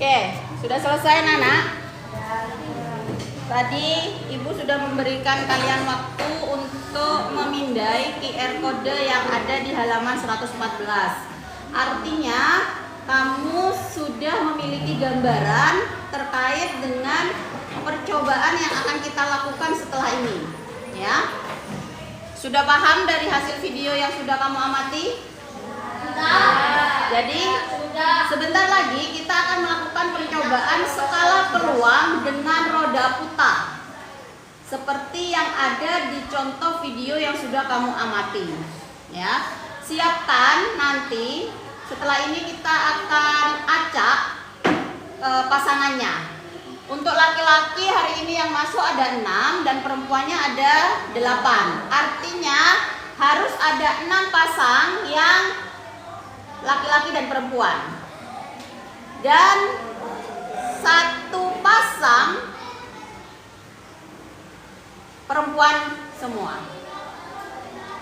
Oke, sudah selesai Nana? Tadi Ibu sudah memberikan kalian waktu untuk memindai QR code yang ada di halaman 114. Artinya kamu sudah memiliki gambaran terkait dengan percobaan yang akan kita lakukan setelah ini, ya. Sudah paham dari hasil video yang sudah kamu amati? Jadi sebentar lagi kita akan melakukan percobaan skala peluang dengan roda putar, seperti yang ada di contoh video yang sudah kamu amati, ya. Siapkan nanti. Setelah ini kita akan acak pasangannya. Untuk laki-laki hari ini yang masuk ada 6 dan perempuannya ada 8. Artinya harus ada 6 pasang yang laki-laki dan perempuan. Dan 1 pasang perempuan semua.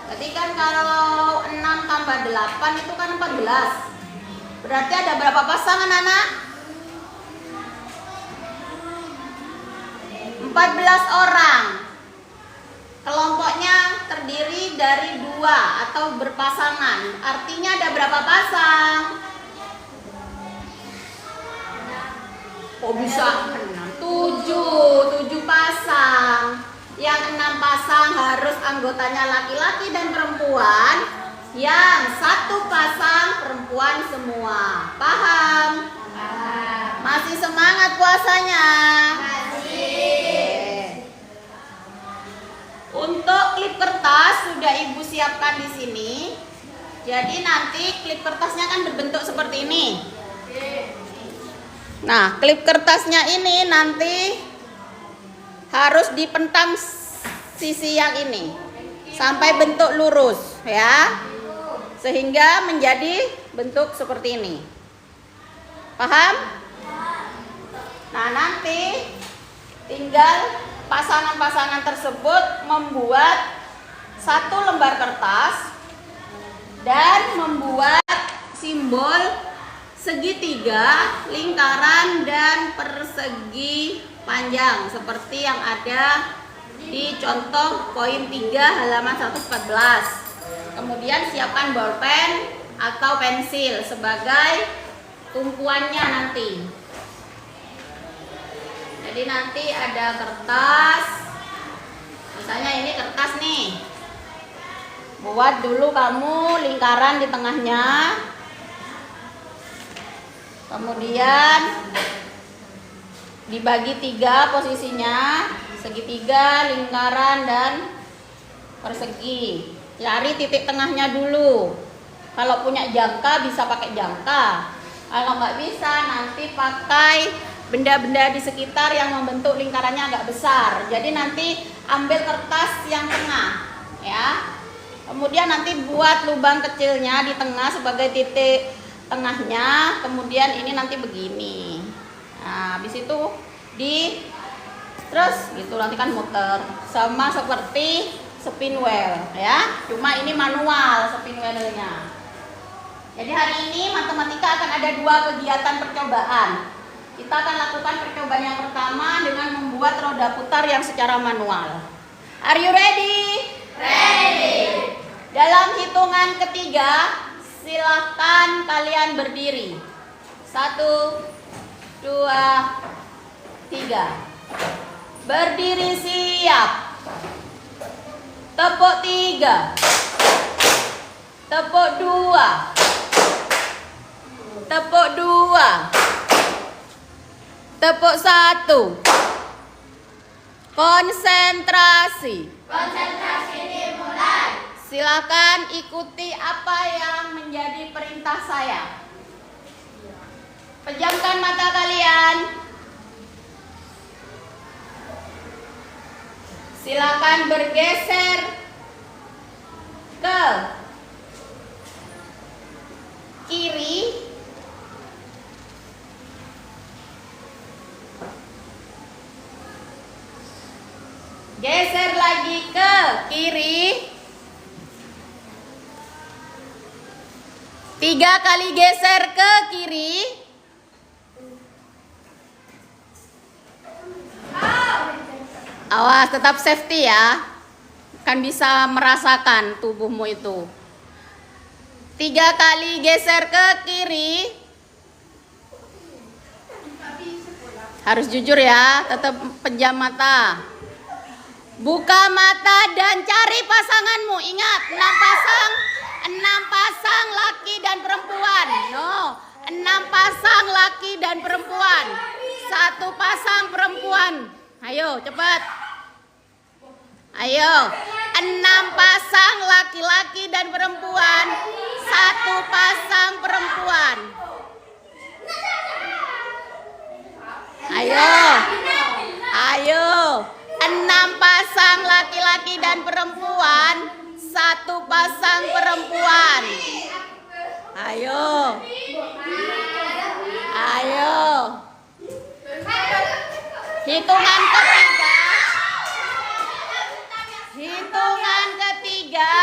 Jadi kan kalau 6 tambah 8 itu kan 14. Berarti ada berapa pasangan anak? 14 orang. Kelompoknya terdiri dari 2 atau berpasangan. Artinya ada berapa pasang? Oh bisa 7 pasang. Yang 6 pasang harus anggotanya laki-laki dan perempuan. Yang 1 pasang perempuan semua. Paham? Paham. Masih semangat puasanya? Untuk klip kertas sudah Ibu siapkan di sini. Jadi nanti klip kertasnya kan berbentuk seperti ini. Nah, klip kertasnya ini nanti harus dipentang sisi yang ini sampai bentuk lurus, ya. Sehingga menjadi bentuk seperti ini. Paham? Nah, nanti tinggal pasangan-pasangan tersebut membuat 1 lembar kertas dan membuat simbol segitiga, lingkaran, dan persegi panjang seperti yang ada di contoh poin 3 halaman 114. Kemudian siapkan bolpen atau pensil sebagai tumpuannya nanti. Jadi nanti ada kertas, misalnya ini kertas nih. Buat dulu kamu lingkaran di tengahnya. Kemudian dibagi 3 posisinya, segitiga, lingkaran, dan persegi. Cari titik tengahnya dulu. Kalau punya jangka bisa pakai jangka. Kalau nggak bisa nanti pakai benda-benda di sekitar yang membentuk lingkarannya agak besar. Jadi nanti ambil kertas yang tengah, ya. Kemudian nanti buat lubang kecilnya di tengah sebagai titik tengahnya. Kemudian ini nanti begini. Nah, habis itu terus gitu nanti kan muter sama seperti spin wheel, ya. Cuma ini manual spin wheel-nya. Jadi hari ini matematika akan ada 2 kegiatan percobaan. Kita akan lakukan percobaan yang pertama dengan membuat roda putar yang secara manual. Are you ready? Ready. Dalam hitungan ketiga, silahkan kalian berdiri. 1, 2, 3. Berdiri siap. Tepuk 3. Tepuk 2. Tepuk 2. Tepuk 1. Konsentrasi. Konsentrasi dimulai. Silakan ikuti apa yang menjadi perintah saya. Pejamkan mata kalian. Silakan bergeser ke kiri. Geser lagi ke kiri. 3 kali geser ke kiri. Awas, tetap safety ya. Kan bisa merasakan tubuhmu itu. 3 kali geser ke kiri. Harus jujur ya, tetap pejam mata. Buka mata dan cari pasanganmu. Ingat, 6 pasang laki dan perempuan. No, 6 pasang laki dan perempuan. 1 pasang perempuan. Ayo, cepat. Ayo, 6 pasang laki-laki dan perempuan. 1 pasang perempuan. Ayo, ayo, 6 pasang laki-laki dan perempuan, 1 pasang perempuan. Ayo, ayo. Hitungan ketiga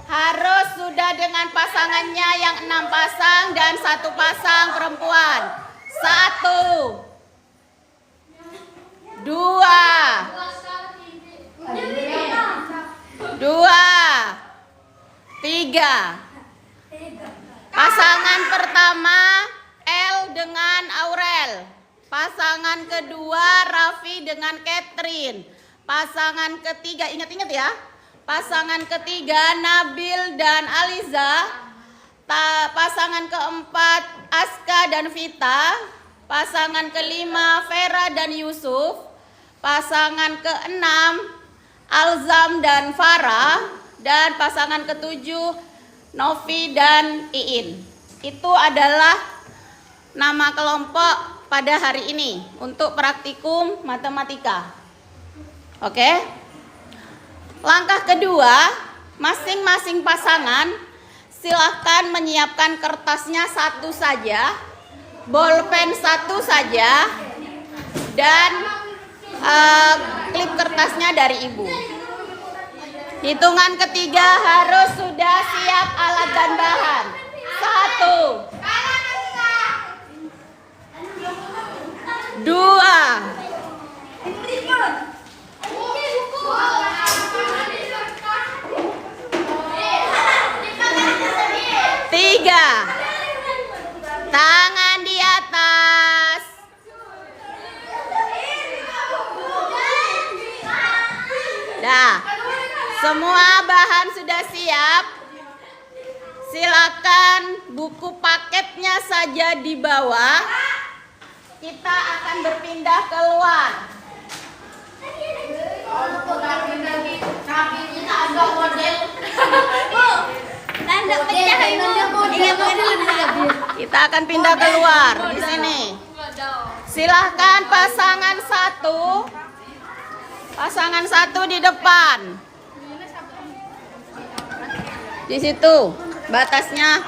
harus sudah dengan pasangannya yang 6 pasang dan 1 pasang perempuan. 1, 2, 3. Pasangan pertama El dengan Aurel. Pasangan kedua Raffi dengan Catherine. Pasangan ketiga, ingat-ingat ya. Pasangan ketiga Nabil dan Aliza. Pasangan keempat Aska dan Vita. Pasangan kelima Vera dan Yusuf. Pasangan keenam Alzam dan Farah. Dan pasangan ketujuh Novi dan Iin. Itu adalah nama kelompok pada hari ini untuk praktikum matematika. Oke. Langkah kedua, masing-masing pasangan silahkan menyiapkan kertasnya 1 saja, bolpen 1 saja, dan klip kertasnya dari ibu. Hitungan ketiga harus sudah siap alat dan bahan. 1, 2, 3. Tangan di atas. Dah. Semua bahan sudah siap. Silakan buku paketnya saja di bawah. Kita akan berpindah keluar. Kita akan pindah keluar di sini. Silahkan pasangan 1. Pasangan 1 di depan. Di situ batasnya.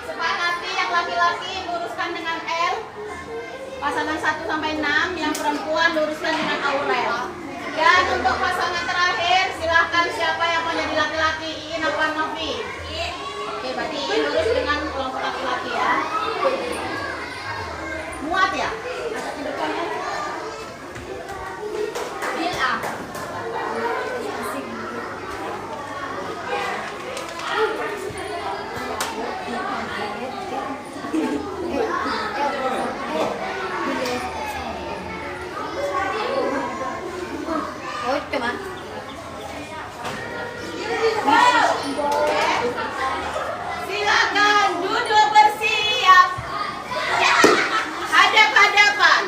Sepakati yang laki-laki luruskan dengan L. Pasangan 1 sampai 6, yang perempuan luruskan dengan Aurel. Dan untuk pasangan terakhir, silahkan siapa yang mau jadi laki-laki, Iin apa Novi? Oke, berarti Iin lurus dengan kelompok laki-laki ya. Muat ya? Agak ke depan ya. Bila. Silakan duduk bersiap. Hadap-hadapan.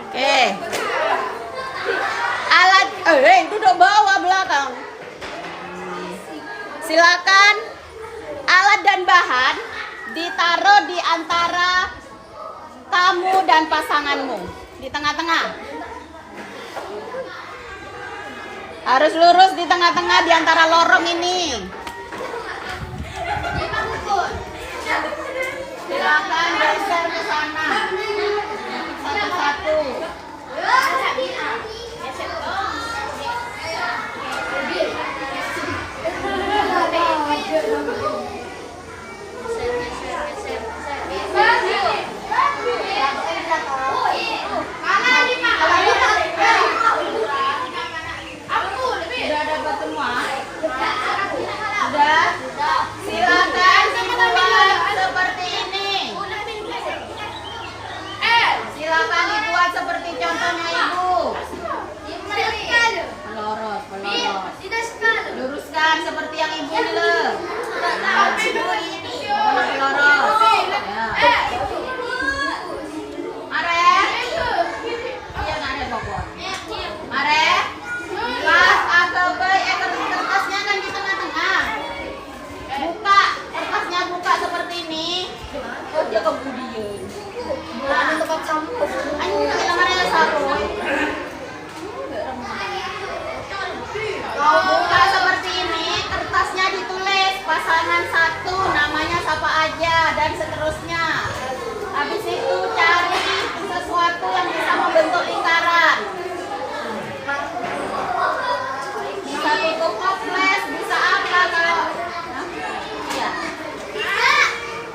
Oke. Alat, duduk bawah belakang. Silakan alat dan bahan ditaruh di antara kamu dan pasanganmu, di tengah-tengah. Harus lurus di tengah-tengah di antara lorong ini. Silakan geser ke sana. Satu-satu.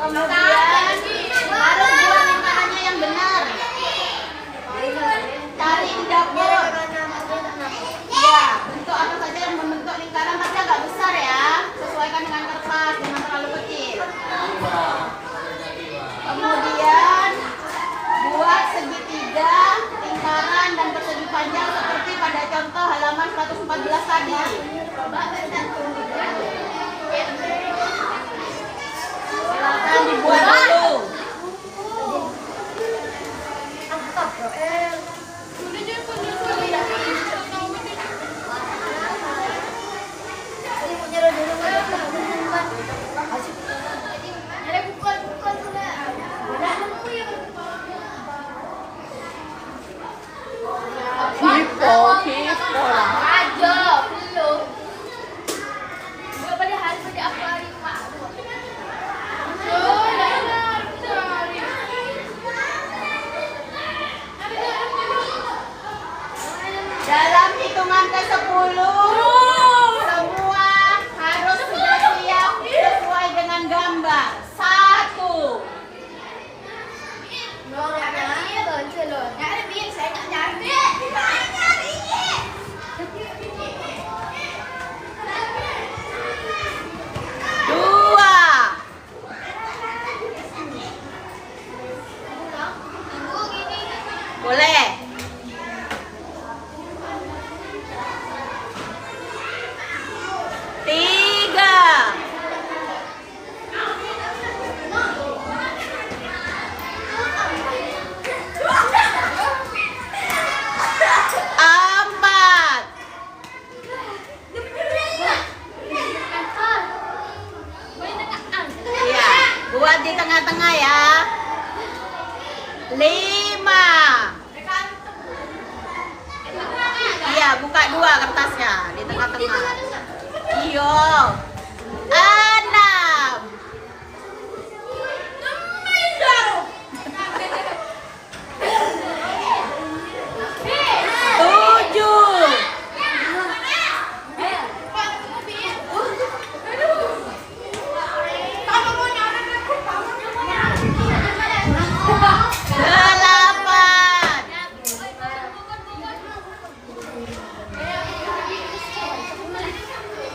Kemudian harus buat lingkarannya yang benar. Cari di dapur. Ya, bentuk apa saja yang membentuk lingkaran tapi agak besar ya. Sesuaikan dengan kertas, jangan terlalu kecil. Kemudian buat segitiga, lingkaran dan persegi panjang seperti pada contoh halaman 114 tadi. Silakan dibuat dulu. Kipo lah. Aja, belum. Gak pada hari pada akuarium mak. Dalam hitungan ke-10 semua harus sudah siap sesuai dengan gambar. 1. Boleh. 3. 4. Iya, buat di tengah-tengah ya. 5. Iya, buka 2 kertasnya di tengah-tengah. Iya. 6. 7. 8.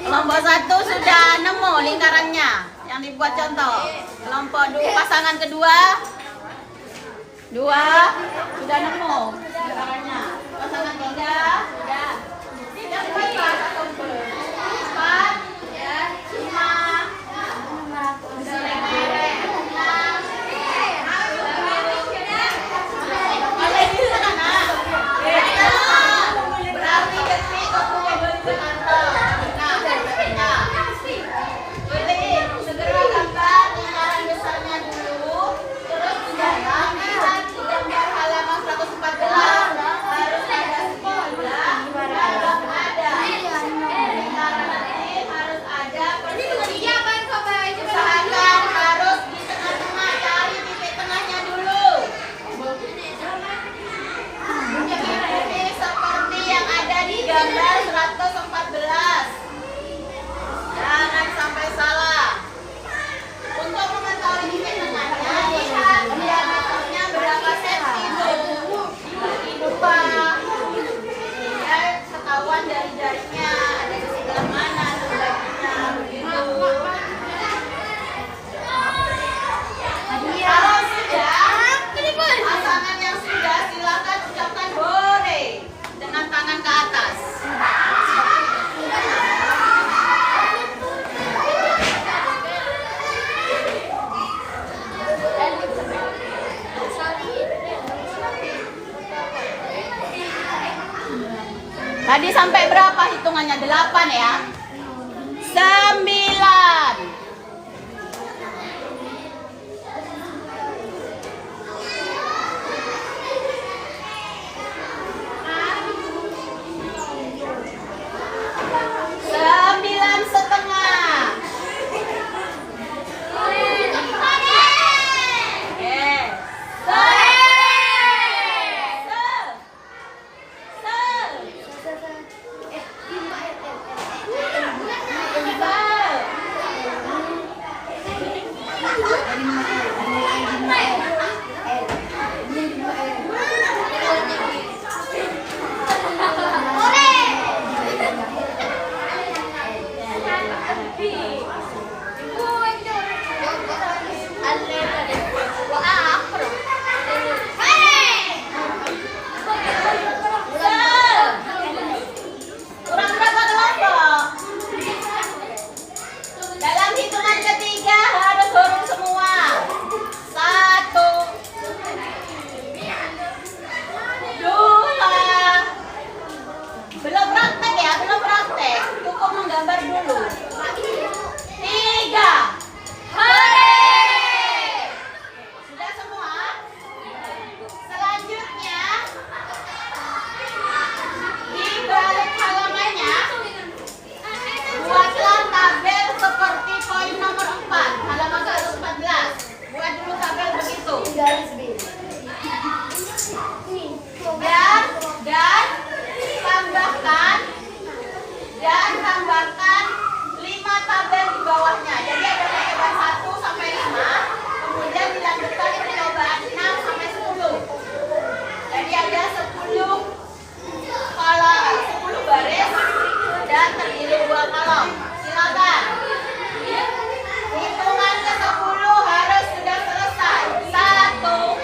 Kelompok 1 sudah nemu lingkarannya yang dibuat contoh. Kelompok 2 pasangan kedua 2 sudah nemu lingkarannya. Pasangan 3 sudah. Tidak bebas atau belum? 4 ya, 5 berarti detik waktunya beli pengantar. Segera gambar lingkaran besarnya dulu, terus di dalam lihat di gambar halaman 114 harus ada segitiga, kalau ada lingkaran nanti harus ada persegi. Usahakan harus di tengah-tengah, cari titik tengahnya dulu. Ini seperti yang ada di gambar 114. Jangan sampai salah. Untuk mengetahui titik tengahnya, lihat diameternya berapa senti dulu. Dibuka. Ya, ketahuan dari jarinya ada di sebelah mana sebagiannya begitu. Kalau sudah, pasangan yang sudah silakan ucapkan boleh dengan tangan ke atas. Tadi sampai berapa hitungannya? 8 ya? 9. 9,5. Kurang berapa kelompok? Dalam hitungan ketiga harus huruf semua. 1, 2. Belum praktek ya, belum praktek. Cukup menggambar dulu. 3. Sudah semua? Selanjutnya di balik halamannya buatlah tabel seperti poin nomor 4, halaman 114. Buat dulu tabel begitu. Dan tambahkan 5 tabel di bawahnya. Jadi ada percobaan 1 sampai 5, kemudian dilanjutkan percobaan 6 sampai 10. Jadi ada 10 baris dan terdiri 2 kolom. Silakan. Hitungan ke-10 harus sudah selesai. 1.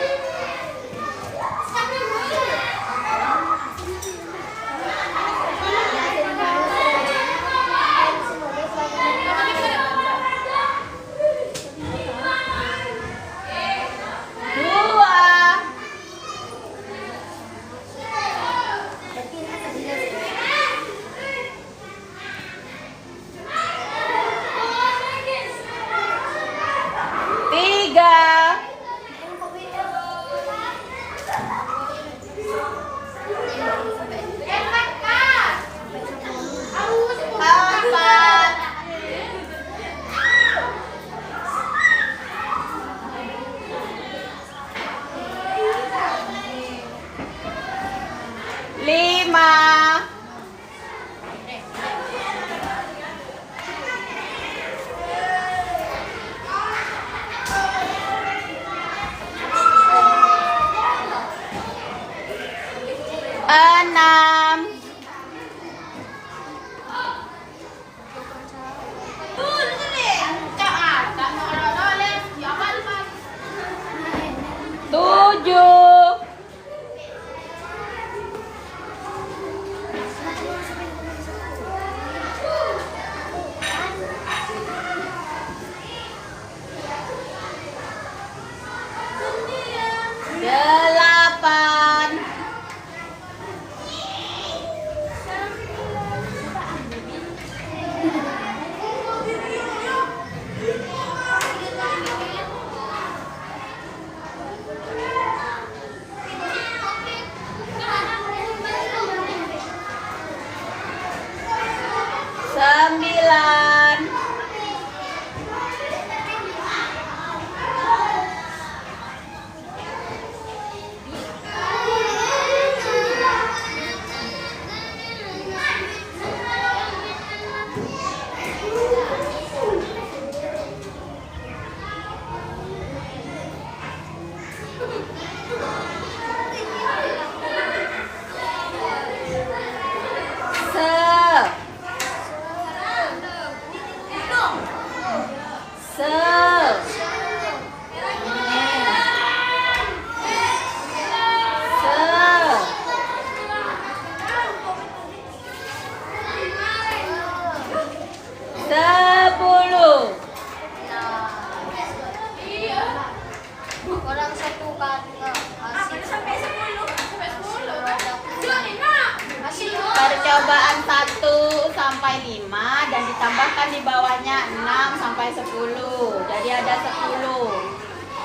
Percobaan 1 sampai 5 dan ditambahkan di bawahnya 6 sampai 10. Jadi ada 10.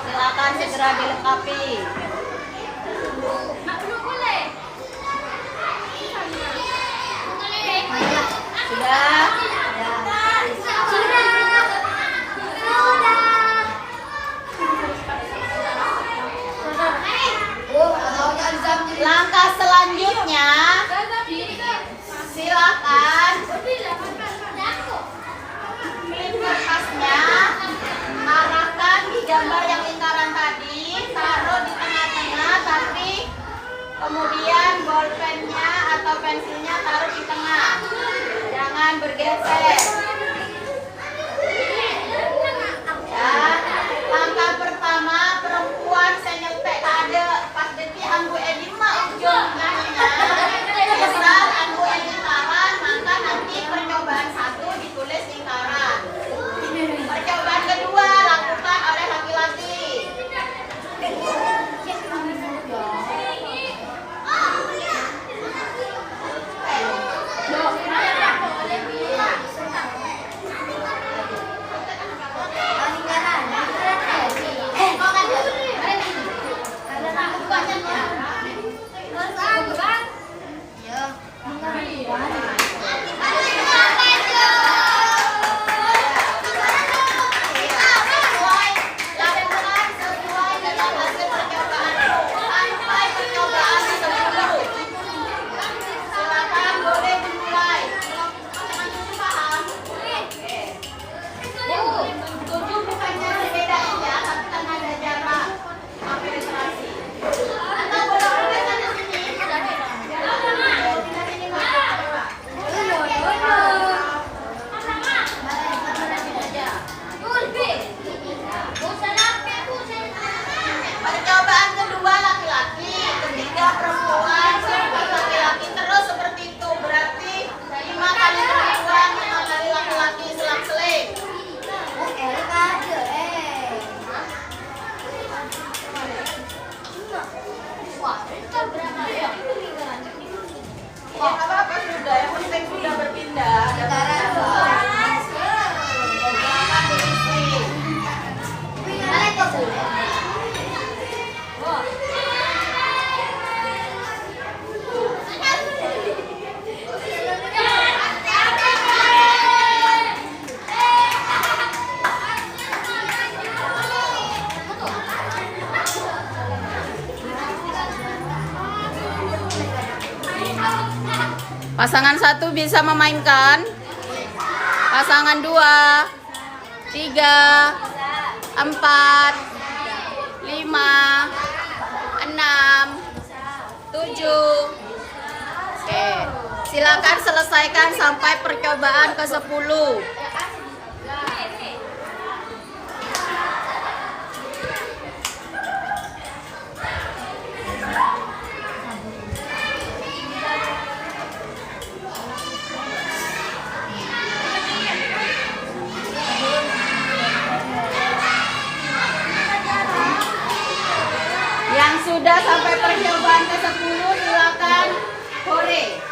Silakan segera dilengkapi. Sudah? Langkah selanjutnya, silakan flip kertasnya, arahkan gambar yang lingkaran tadi, taruh di tengah-tengah, tapi kemudian bolpennya atau pensilnya taruh di tengah. Jangan bergeser. Ya, langkah pertama perempuan saya nyelpek kade pas detik anggu edima ujung nanya. Misal anggu lingkaran, maka nanti percobaan 1 ditulis lingkaran. Percobaan kedua lakukan oleh laki-laki. Percobaan kedua laki-laki, ketiga perempuan, keempat laki-laki, terus seperti itu. Berarti 5 kali perempuan, 5 kali laki-laki, selang-seling. Ya apa-apa sudah, yang penting sudah berpindah. Silakan diisi. Pasangan 1 bisa memainkan. Pasangan 2, 3, 4, 5, 6, 7. Oke, silakan selesaikan sampai percobaan ke-10. Yang sudah sampai percobaan ke-10 silakan hore.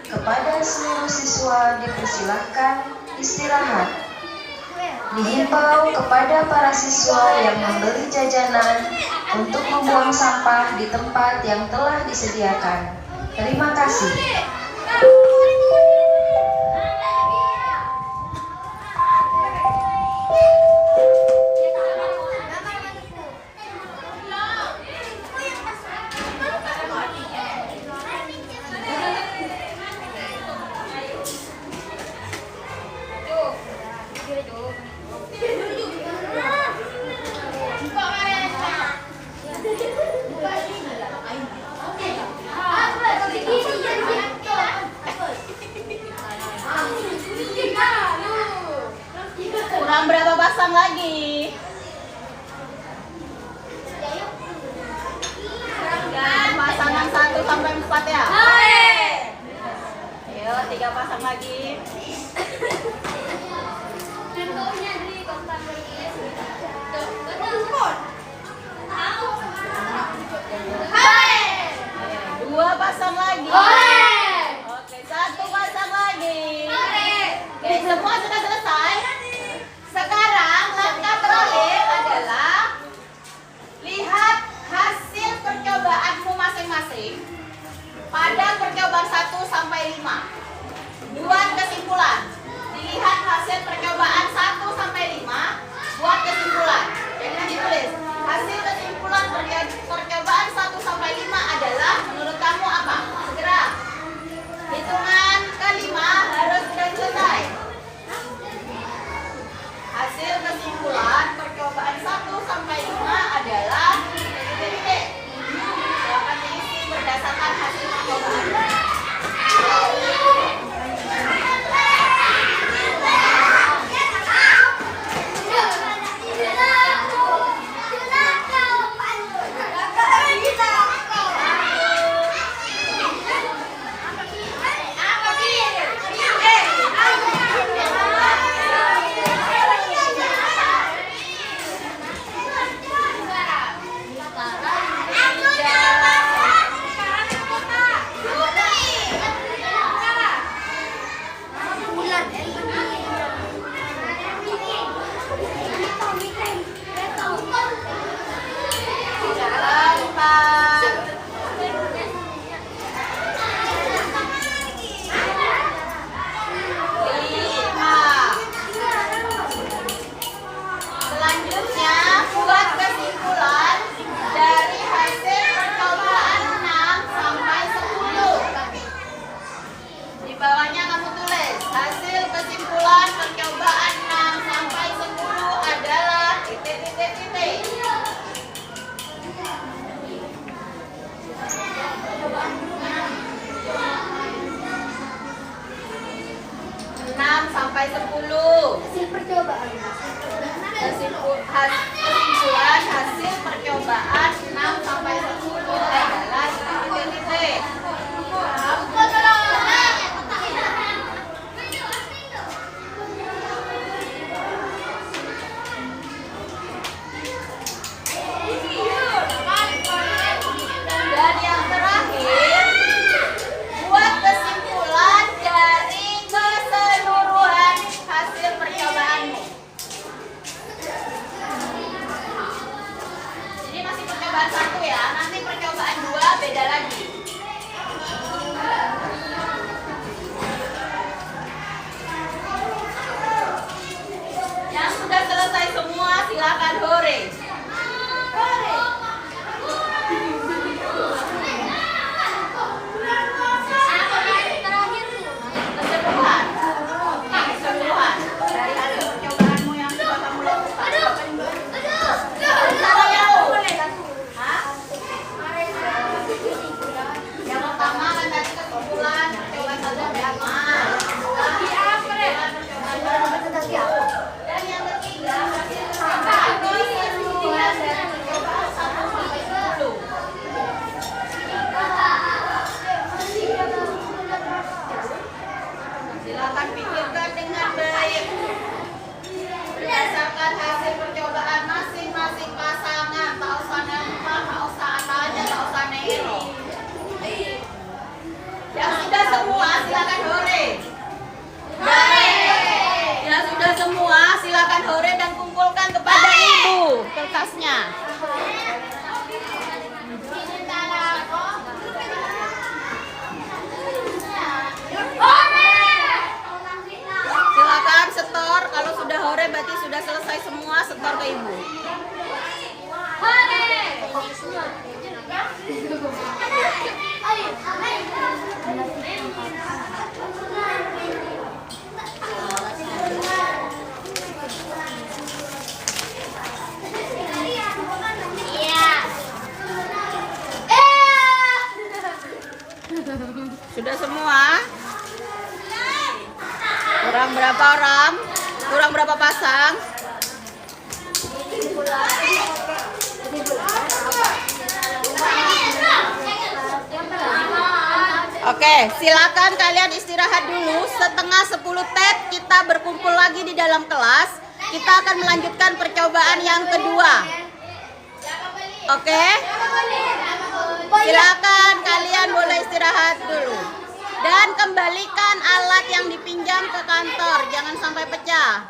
Kepada seluruh siswa dipersilahkan istirahat. Dihimbau kepada para siswa yang membeli jajanan untuk membuang sampah di tempat yang telah disediakan. Terima kasih. Kurang berapa pasang lagi? lompat ya? Hore! Ayo, 3 pasang lagi. Contohnya di kontak Ayo, 2 pasang lagi. Hore! Oke, 1 pasang lagi. Hore! Oke, semua sudah selesai. Sekarang langkah terakhir adalah lihat hasil percobaanmu masing-masing pada percobaan 1 sampai 5. Buat kesimpulan. Dilihat hasil percobaan 1 sampai 5, buat kesimpulan. Jadi nanti tulis hasil kesimpulan percobaan 1 sampai 5 adalah menurut kamu apa? Segera. Hitungan kelima harus sudah selesai. Hasil kesimpulan percobaan 1 sampai 5 adalah titik-titik. Silakan diisi berdasarkan hasil percobaan. Jangan lupa. 5. Selanjutnya buat kesimpulan dari hasil percobaan 6 sampai 10. Di bawahnya kamu tulis hasil kesimpulan percobaan 6 sampai 10 adalah titik-titik-titik. Enam sampai 10. Hasil percobaan. Kesimpulan hasil percobaan 6 sampai 10 adalah titik-titik. Dan yang terakhir, buat kesimpulan dari keseluruhan hasil percobaanmu. Jadi masih percobaan 1 ya, nanti percobaan 2 beda lagi. Yang sudah selesai semua silakan hore. Keseluruhan. Oke, keseluruhan dari hasil percobaanmu yang sudah kamu lakukan. Siapa yang tahu? Hah? Yang pertama kan tadi kesimpulan percobaan 1 sampai 5. Dan yang ketiga hasil percobaan keseluruhan dari percobaan 1 sampai 10. Silakan pikirkan dengan baik. Berdasarkan hasil percobaan masing-masing pasangan, tak usah nama, tak usah asalnya, tak usah nero. Yang sudah semua silakan hore. Yang sudah semua silakan hore dan kumpulkan kepada ibu kertasnya. Silakan setor, kalau sudah hore berarti sudah selesai semua, setor ke ibu. Sudah semua? Kurang berapa orang? Kurang berapa pasang? Oke, silakan kalian istirahat dulu. Setengah 10 tet kita berkumpul lagi di dalam kelas. Kita akan melanjutkan percobaan yang kedua. Oke? Silakan kalian boleh istirahat dulu. Dan kembalikan alat yang dipinjam ke kantor. Jangan sampai pecah.